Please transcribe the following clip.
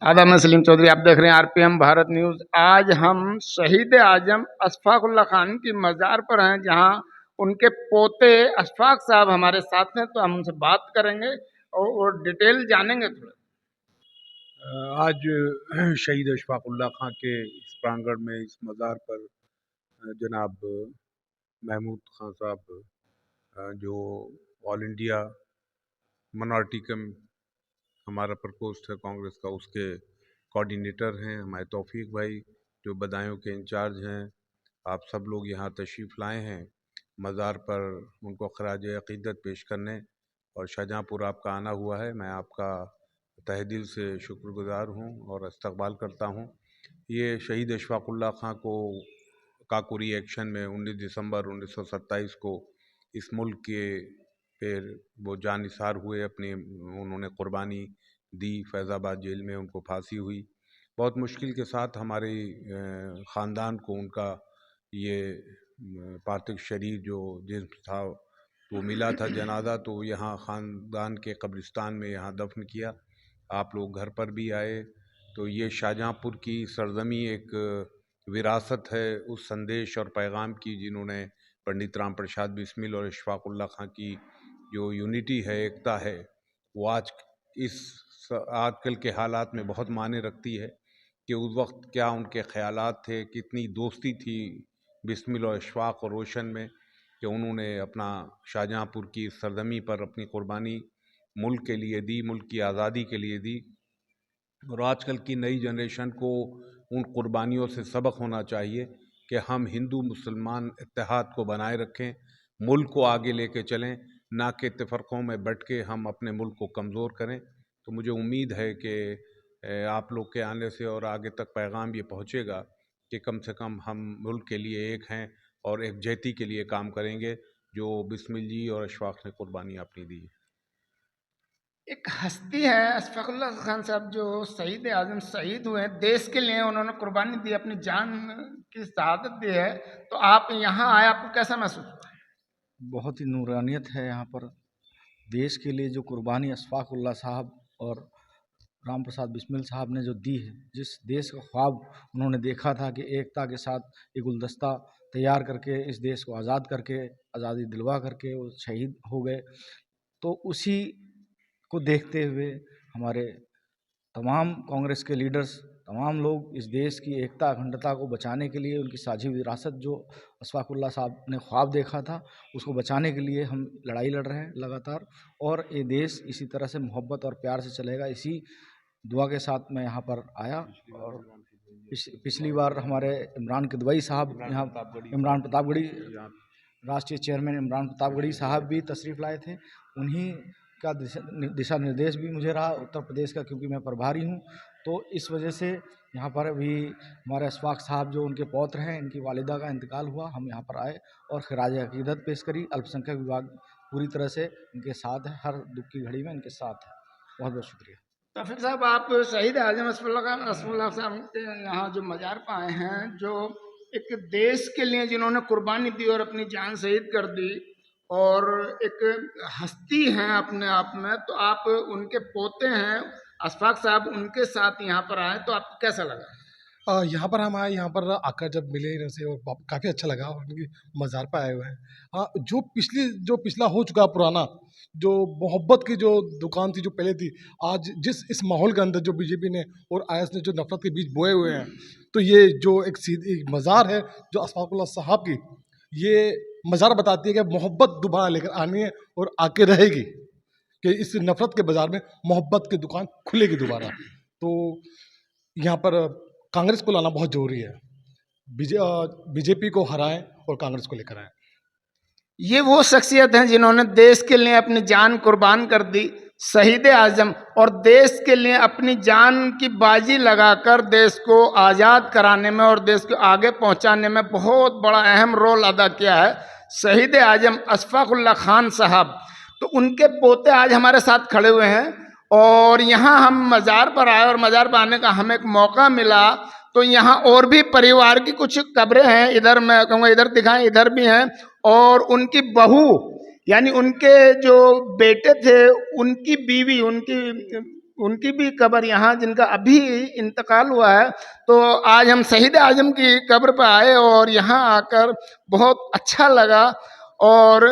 आदाब, मैं सलीम चौधरी। आप देख रहे हैं आरपीएम भारत न्यूज। आज हम शहीद आजम अशफाक उल्लाह खान की मज़ार पर हैं, जहां उनके पोते अशफाक साहब हमारे साथ हैं। तो हम उनसे बात करेंगे और डिटेल जानेंगे थोड़ा। आज शहीद अशफाक उल्लाह खां के इस प्रांगण में इस मज़ार पर जनाब महमूद खां साहब जो ऑल इंडिया मिनॉरिटी कम हमारा प्रकोष्ठ है कांग्रेस का, उसके कोऑर्डिनेटर हैं। हमारे तौफीक भाई जो बदायूं के इंचार्ज हैं। आप सब लोग यहाँ तशरीफ़ लाए हैं मज़ार पर उनको ख़राज अक़ीदत पेश करने, और शाहजहाँपुर आपका आना हुआ है। मैं आपका तहे दिल से शुक्रगुज़ार हूँ और इस्तक़बाल करता हूँ। ये शहीद अशफाक उल्लाह खां को काकोरी एक्शन में 19 दिसंबर 1927 को इस मुल्क के फिर वो जानिसार हुए, अपनी उन्होंने कुर्बानी दी। फैज़ाबाद जेल में उनको फांसी हुई। बहुत मुश्किल के साथ हमारे ख़ानदान को उनका ये पार्थिव शरीर जो जिस्म था वो मिला था जनाजा, तो यहाँ ख़ानदान के कब्रिस्तान में यहाँ दफन किया। आप लोग घर पर भी आए। तो ये शाहजहाँपुर की सरजमी एक विरासत है उस संदेश और पैगाम की जिन्होंने पंडित राम प्रसाद बिस्मिल और अशफाक उल्लाह खां की जो यूनिटी है, एकता है, वो आज इस आजकल के हालात में बहुत मायने रखती है कि उस वक्त क्या उनके ख़यालात थे, कितनी दोस्ती थी बिस्मिल और अशफाक और रोशन में, कि उन्होंने अपना शाहजहाँपुर की सरजमी पर अपनी कुर्बानी मुल्क के लिए दी, मुल्क की आज़ादी के लिए दी। और आजकल की नई जनरेशन को उन कुर्बानियों से सबक होना चाहिए कि हम हिंदू मुसलमान इत्तेहाद को बनाए रखें, मुल्क को आगे लेके चलें, ना कि तफ़र्क़ों में बट के हम अपने मुल्क को कमज़ोर करें। तो मुझे उम्मीद है कि आप लोग के आने से और आगे तक पैगाम ये पहुँचेगा कि कम से कम हम मुल्क के लिए एक हैं और एकजहती के लिए काम करेंगे, जो बिस्मिल जी और अशफाक ने कुर्बानी अपनी दी है। एक हस्ती है अशफाक उल्लाह खान साहब, जो शहीद आजम शहीद हुए हैं, देश के लिए उन्होंने कुर्बानी दी, अपनी जान की शहादत दी है। तो आप यहाँ आए, आपको कैसा महसूस हुआ? बहुत ही नूरानियत है यहाँ पर। देश के लिए जो कुर्बानी अशफाक उल्लाह साहब और राम प्रसाद बिस्मिल साहब ने जो दी है, जिस देश का ख्वाब उन्होंने देखा था कि एकता के साथ एक गुलदस्ता तैयार करके इस देश को आज़ाद करके, आज़ादी दिलवा करके वो शहीद हो गए। तो उसी को देखते हुए हमारे तमाम कांग्रेस के लीडर्स, तमाम लोग इस देश की एकता अखंडता को बचाने के लिए, उनकी साझी विरासत जो अशफाक उल्लाह साहब ने ख्वाब देखा था, उसको बचाने के लिए हम लड़ाई लड़ रहे हैं लगातार। और ये देश इसी तरह से मोहब्बत और प्यार से चलेगा, इसी दुआ के साथ मैं यहाँ पर आया। और पिछली बार हमारे इमरान किदवई साहब यहाँ, इमरान प्रतापगढ़ी राष्ट्रीय चेयरमैन इमरान प्रतापगढ़ी साहब भी तशरीफ़ लाए थे। उन्हीं का दिशा निर्देश भी मुझे रहा उत्तर प्रदेश का, क्योंकि मैं प्रभारी हूँ। तो इस वजह से यहाँ पर अभी हमारे अशफाक साहब जो उनके पौत्र हैं, इनकी वालिदा का इंतकाल हुआ, हम यहाँ पर आए और खिराज अकीदत पेश करी। अल्पसंख्यक विभाग पूरी तरह से इनके साथ है, हर दुख की घड़ी में इनके साथ है। बहुत बहुत शुक्रिया। तो फिर साहब, आप शहीद आजम अशफाक साहब के यहाँ जो मज़ार पर आए हैं, जो एक देश के लिए जिन्होंने कुर्बानी दी और अपनी जान शहीद कर दी, और एक हस्ती हैं अपने आप में, तो आप उनके पोते हैं अशफाक साहब, उनके साथ यहाँ पर आए, तो आपको कैसा लगा? यहाँ पर हम आए, यहाँ पर आकर जब मिले इनसे और काफ़ी अच्छा लगा, और उनकी मज़ार पर आए हुए हैं। जो पिछला हो चुका पुराना, जो मोहब्बत की जो दुकान थी जो पहले थी, आज जिस इस माहौल के अंदर जो बीजेपी ने और आईएस ने जो नफरत के बीज बोए हुए हैं, तो ये जो एक सीधी मज़ार है जो अशफाक उल्लाह साहब की, ये मज़ार बताती है कि मोहब्बत दोबारा लेकर आनी है और आके रहेगी, कि इस नफरत के बाज़ार में मोहब्बत की दुकान खुलेगी दोबारा। तो यहाँ पर कांग्रेस को लाना बहुत जरूरी है। बीजेपी को हराएं और कांग्रेस को लेकर आएं। ये वो शख्सियत हैं जिन्होंने देश के लिए अपनी जान कुर्बान कर दी, शहीद आजम, और देश के लिए अपनी जान की बाजी लगाकर देश को आज़ाद कराने में और देश को आगे पहुंचाने में बहुत बड़ा अहम रोल अदा किया है शहीद आजम अशफाक उल्लाह खान साहब। तो उनके पोते आज हमारे साथ खड़े हुए हैं, और यहाँ हम मज़ार पर आए और मज़ार पर आने का हमें एक मौका मिला। तो यहाँ और भी परिवार की कुछ कब्रें हैं, इधर मैं कहूँगा इधर दिखाएं, इधर भी हैं, और उनकी बहू यानी उनके जो बेटे थे, उनकी बीवी, उनकी उनकी भी कब्र यहाँ, जिनका अभी इंतकाल हुआ है। तो आज हम शहीद आजम की कब्र पर आए और यहाँ आकर बहुत अच्छा लगा। और